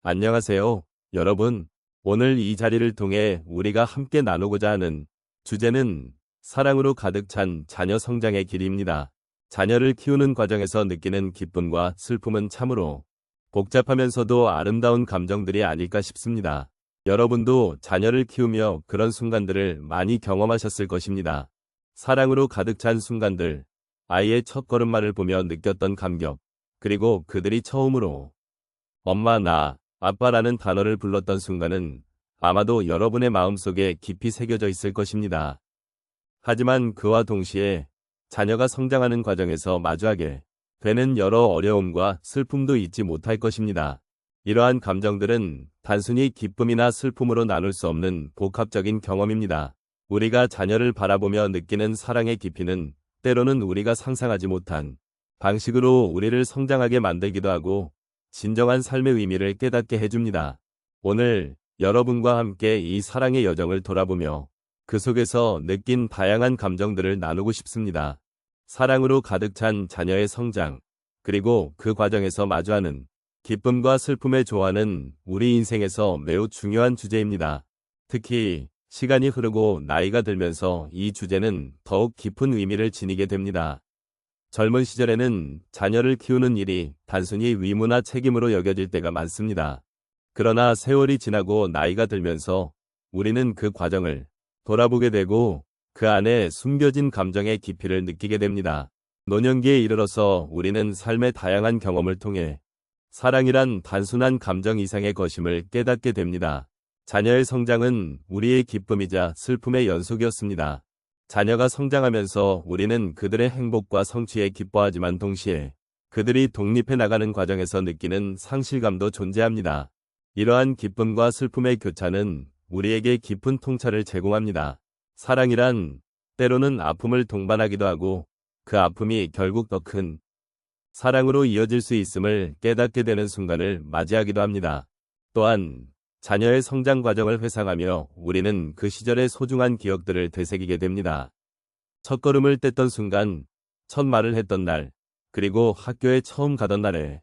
안녕하세요, 여러분. 오늘 이 자리를 통해 우리가 함께 나누고자 하는 주제는 사랑으로 가득 찬 자녀 성장의 길입니다. 자녀를 키우는 과정에서 느끼는 기쁨과 슬픔은 참으로 복잡하면서도 아름다운 감정들이 아닐까 싶습니다. 여러분도 자녀를 키우며 그런 순간들을 많이 경험하셨을 것입니다. 사랑으로 가득 찬 순간들, 아이의 첫 걸음마를 보며 느꼈던 감격, 그리고 그들이 처음으로 엄마, 나, 아빠라는 단어를 불렀던 순간은 아마도 여러분의 마음속에 깊이 새겨져 있을 것입니다. 하지만 그와 동시에 자녀가 성장하는 과정에서 마주하게 되는 여러 어려움과 슬픔도 잊지 못할 것입니다. 이러한 감정들은 단순히 기쁨이나 슬픔으로 나눌 수 없는 복합적인 경험입니다. 우리가 자녀를 바라보며 느끼는 사랑의 깊이는 때로는 우리가 상상하지 못한 방식으로 우리를 성장하게 만들기도 하고 진정한 삶의 의미를 깨닫게 해줍니다. 오늘 여러분과 함께 이 사랑의 여정을 돌아보며 그 속에서 느낀 다양한 감정들을 나누고 싶습니다. 사랑으로 가득 찬 자녀의 성장, 그리고 그 과정에서 마주하는 기쁨과 슬픔의 조화는 우리 인생에서 매우 중요한 주제입니다. 특히 시간이 흐르고 나이가 들면서 이 주제는 더욱 깊은 의미를 지니게 됩니다. 젊은 시절에는 자녀를 키우는 일이 단순히 의무나 책임으로 여겨질 때가 많습니다. 그러나 세월이 지나고 나이가 들면서 우리는 그 과정을 돌아보게 되고 그 안에 숨겨진 감정의 깊이를 느끼게 됩니다. 노년기에 이르러서 우리는 삶의 다양한 경험을 통해 사랑이란 단순한 감정 이상의 것임을 깨닫게 됩니다. 자녀의 성장은 우리의 기쁨이자 슬픔의 연속이었습니다. 자녀가 성장하면서 우리는 그들의 행복과 성취에 기뻐하지만 동시에 그들이 독립해 나가는 과정에서 느끼는 상실감도 존재합니다. 이러한 기쁨과 슬픔의 교차는 우리에게 깊은 통찰을 제공합니다. 사랑이란 때로는 아픔을 동반하기도 하고 그 아픔이 결국 더 큰 사랑으로 이어질 수 있음을 깨닫게 되는 순간을 맞이하기도 합니다. 또한 자녀의 성장 과정을 회상하며 우리는 그 시절의 소중한 기억들을 되새기게 됩니다. 첫걸음을 뗐던 순간, 첫 말을 했던 날, 그리고 학교에 처음 가던 날에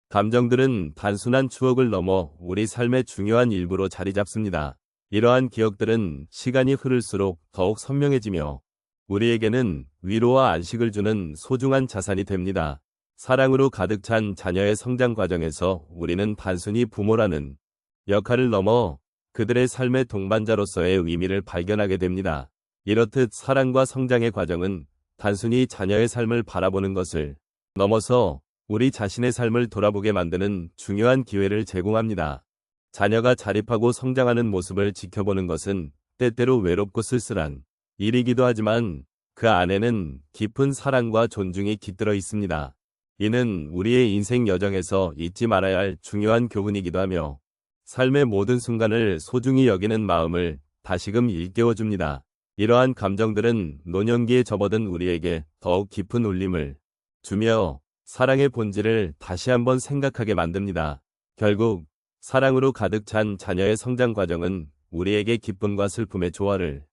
감정들은 단순한 추억을 넘어 우리 삶의 중요한 일부로 자리 잡습니다. 이러한 기억들은 시간이 흐를수록 더욱 선명해지며 우리에게는 위로와 안식을 주는 소중한 자산이 됩니다. 사랑으로 가득 찬 자녀의 성장 과정에서 우리는 단순히 부모라는 역할을 넘어 그들의 삶의 동반자로서의 의미를 발견하게 됩니다. 이렇듯 사랑과 성장의 과정은 단순히 자녀의 삶을 바라보는 것을 넘어서 우리 자신의 삶을 돌아보게 만드는 중요한 기회를 제공합니다. 자녀가 자립하고 성장하는 모습을 지켜보는 것은 때때로 외롭고 쓸쓸한 일이기도 하지만 그 안에는 깊은 사랑과 존중이 깃들어 있습니다. 이는 우리의 인생 여정에서 잊지 말아야 할 중요한 교훈이기도 하며 삶의 모든 순간을 소중히 여기는 마음을 다시금 일깨워줍니다. 이러한 감정들은 노년기에 접어든 우리에게 더욱 깊은 울림을 주며 사랑의 본질을 다시 한번 생각하게 만듭니다. 결국 사랑으로 가득 찬 자녀의 성장 과정은 우리에게 기쁨과 슬픔의 조화를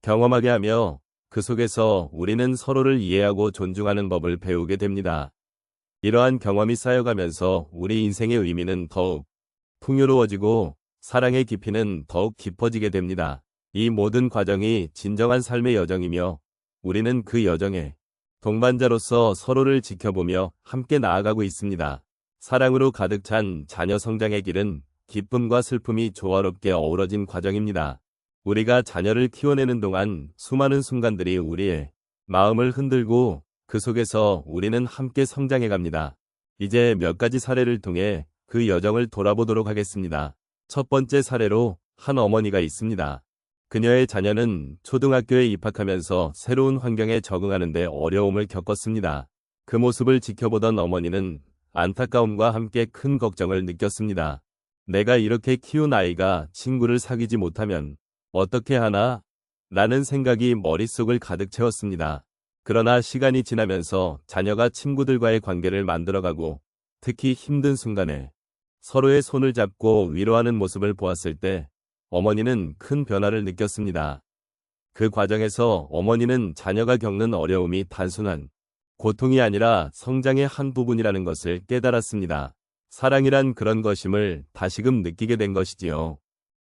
경험하게 하며 그 속에서 우리는 서로를 이해하고 존중하는 법을 배우게 됩니다. 이러한 경험이 쌓여가면서 우리 인생의 의미는 더욱 풍요로워지고 사랑의 깊이는 더욱 깊어지게 됩니다. 이 모든 과정이 진정한 삶의 여정이며 우리는 그 여정에 동반자로서 서로를 지켜보며 함께 나아가고 있습니다. 사랑으로 가득 찬 자녀 성장의 길은 기쁨과 슬픔이 조화롭게 어우러진 과정입니다. 우리가 자녀를 키워내는 동안 수많은 순간들이 우리의 마음을 흔들고 그 속에서 우리는 함께 성장해 갑니다. 이제 몇 가지 사례를 통해 그 여정을 돌아보도록 하겠습니다. 첫 번째 사례로 한 어머니가 있습니다. 그녀의 자녀는 초등학교에 입학하면서 새로운 환경에 적응하는 데 어려움을 겪었습니다. 그 모습을 지켜보던 어머니는 안타까움과 함께 큰 걱정을 느꼈습니다. 내가 이렇게 키운 아이가 친구를 사귀지 못하면 어떻게 하나? 라는 생각이 머릿속을 가득 채웠습니다. 그러나 시간이 지나면서 자녀가 친구들과의 관계를 만들어가고 특히 힘든 순간에 서로의 손을 잡고 위로하는 모습을 보았을 때 어머니는 큰 변화를 느꼈습니다. 그 과정에서 어머니는 자녀가 겪는 어려움이 단순한 고통이 아니라 성장의 한 부분이라는 것을 깨달았습니다. 사랑이란 그런 것임을 다시금 느끼게 된 것이지요.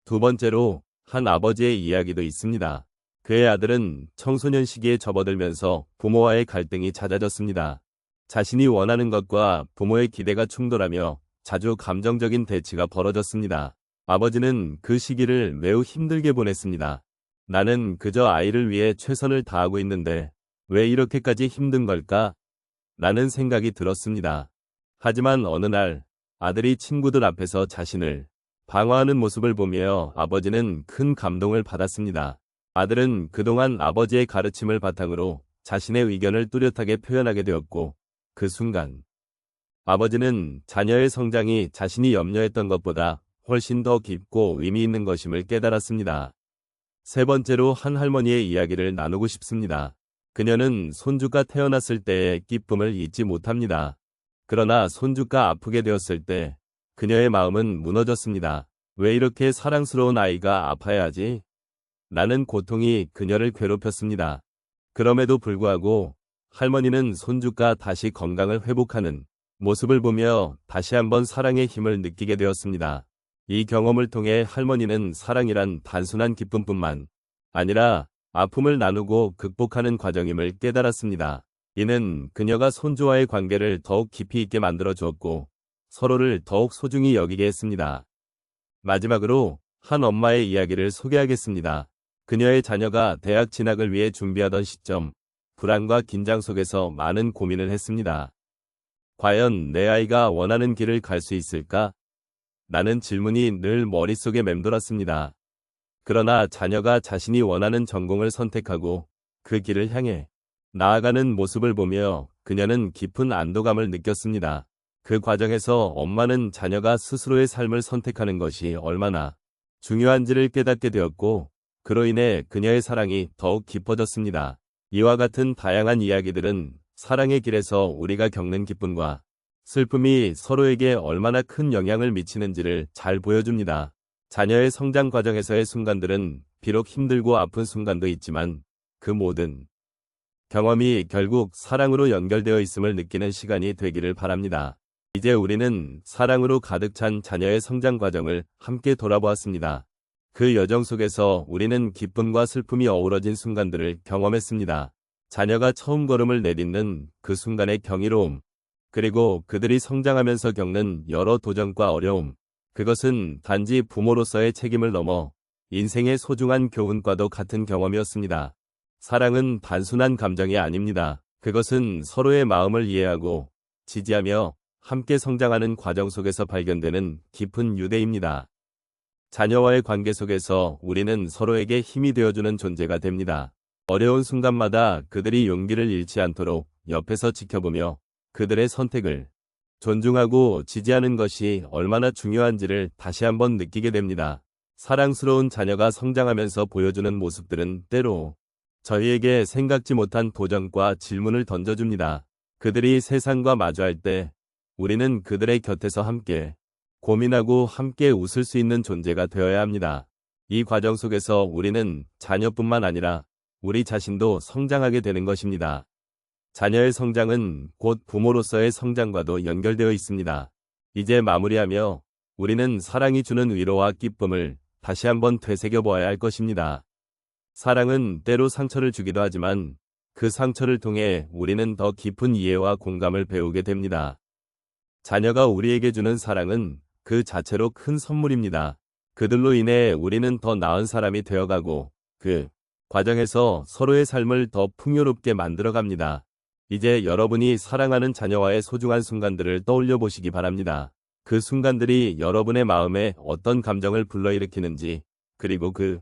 두 번째로 한 아버지의 이야기도 있습니다. 그의 아들은 청소년 시기에 접어들면서 부모와의 갈등이 잦아졌습니다. 자신이 원하는 것과 부모의 기대가 충돌하며 자주 감정적인 대치가 벌어졌습니다. 아버지는 그 시기를 매우 힘들게 보냈습니다. 나는 그저 아이를 위해 최선을 다하고 있는데 왜 이렇게까지 힘든 걸까? 라는 생각이 들었습니다. 하지만 어느 날 아들이 친구들 앞에서 자신을 방어하는 모습을 보며 아버지는 큰 감동을 받았습니다. 아들은 그동안 아버지의 가르침을 바탕으로 자신의 의견을 뚜렷하게 표현하게 되었고 그 순간 아버지는 자녀의 성장이 자신이 염려했던 것보다 훨씬 더 깊고 의미 있는 것임을 깨달았습니다. 세 번째로 한 할머니의 이야기를 나누고 싶습니다. 그녀는 손주가 태어났을 때의 기쁨을 잊지 못합니다. 그러나 손주가 아프게 되었을 때 그녀의 마음은 무너졌습니다. 왜 이렇게 사랑스러운 아이가 아파야 하지? 라는 고통이 그녀를 괴롭혔습니다. 그럼에도 불구하고 할머니는 손주가 다시 건강을 회복하는 모습을 보며 다시 한번 사랑의 힘을 느끼게 되었습니다. 이 경험을 통해 할머니는 사랑이란 단순한 기쁨뿐만 아니라 아픔을 나누고 극복하는 과정임을 깨달았습니다. 이는 그녀가 손주와의 관계를 더욱 깊이 있게 만들어 주었고 서로를 더욱 소중히 여기게 했습니다. 마지막으로 한 엄마의 이야기를 소개하겠습니다. 그녀의 자녀가 대학 진학을 위해 준비하던 시점, 불안과 긴장 속에서 많은 고민을 했습니다. 과연 내 아이가 원하는 길을 갈 수 있을까? 라는 질문이 늘 머릿속에 맴돌았습니다. 그러나 자녀가 자신이 원하는 전공을 선택하고 그 길을 향해 나아가는 모습을 보며 그녀는 깊은 안도감을 느꼈습니다. 그 과정에서 엄마는 자녀가 스스로의 삶을 선택하는 것이 얼마나 중요한지를 깨닫게 되었고 그로 인해 그녀의 사랑이 더욱 깊어졌습니다. 이와 같은 다양한 이야기들은 사랑의 길에서 우리가 겪는 기쁨과 슬픔이 서로에게 얼마나 큰 영향을 미치는지를 잘 보여줍니다. 자녀의 성장 과정에서의 순간들은 비록 힘들고 아픈 순간도 있지만 그 모든 경험이 결국 사랑으로 연결되어 있음을 느끼는 시간이 되기를 바랍니다. 이제 우리는 사랑으로 가득 찬 자녀의 성장 과정을 함께 돌아보았습니다. 그 여정 속에서 우리는 기쁨과 슬픔이 어우러진 순간들을 경험했습니다. 자녀가 처음 걸음을 내딛는 그 순간의 경이로움, 그리고 그들이 성장하면서 겪는 여러 도전과 어려움, 그것은 단지 부모로서의 책임을 넘어 인생의 소중한 교훈과도 같은 경험이었습니다. 사랑은 단순한 감정이 아닙니다. 그것은 서로의 마음을 이해하고 지지하며 함께 성장하는 과정 속에서 발견되는 깊은 유대입니다. 자녀와의 관계 속에서 우리는 서로에게 힘이 되어주는 존재가 됩니다. 어려운 순간마다 그들이 용기를 잃지 않도록 옆에서 지켜보며 그들의 선택을 존중하고 지지하는 것이 얼마나 중요한지를 다시 한번 느끼게 됩니다. 사랑스러운 자녀가 성장하면서 보여주는 모습들은 때로 저희에게 생각지 못한 도전과 질문을 던져줍니다. 그들이 세상과 마주할 때 우리는 그들의 곁에서 함께 고민하고 함께 웃을 수 있는 존재가 되어야 합니다. 이 과정 속에서 우리는 자녀뿐만 아니라 우리 자신도 성장하게 되는 것입니다. 자녀의 성장은 곧 부모로서의 성장과도 연결되어 있습니다. 이제 마무리하며 우리는 사랑이 주는 위로와 기쁨을 다시 한번 되새겨보아야 할 것입니다. 사랑은 때로 상처를 주기도 하지만 그 상처를 통해 우리는 더 깊은 이해와 공감을 배우게 됩니다. 자녀가 우리에게 주는 사랑은 그 자체로 큰 선물입니다. 그들로 인해 우리는 더 나은 사람이 되어가고 그 과정에서 서로의 삶을 더 풍요롭게 만들어갑니다. 이제 여러분이 사랑하는 자녀와의 소중한 순간들을 떠올려 보시기 바랍니다. 그 순간들이 여러분의 마음에 어떤 감정을 불러일으키는지, 그리고 그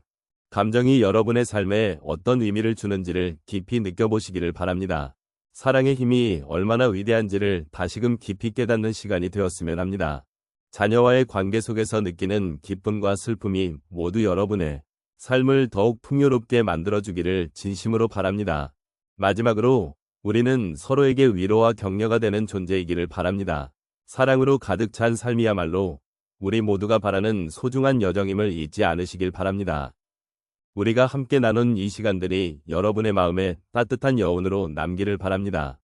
감정이 여러분의 삶에 어떤 의미를 주는지를 깊이 느껴보시기를 바랍니다. 사랑의 힘이 얼마나 위대한지를 다시금 깊이 깨닫는 시간이 되었으면 합니다. 자녀와의 관계 속에서 느끼는 기쁨과 슬픔이 모두 여러분의 삶을 더욱 풍요롭게 만들어주기를 진심으로 바랍니다. 마지막으로 우리는 서로에게 위로와 격려가 되는 존재이기를 바랍니다. 사랑으로 가득 찬 삶이야말로 우리 모두가 바라는 소중한 여정임을 잊지 않으시길 바랍니다. 우리가 함께 나눈 이 시간들이 여러분의 마음에 따뜻한 여운으로 남기를 바랍니다.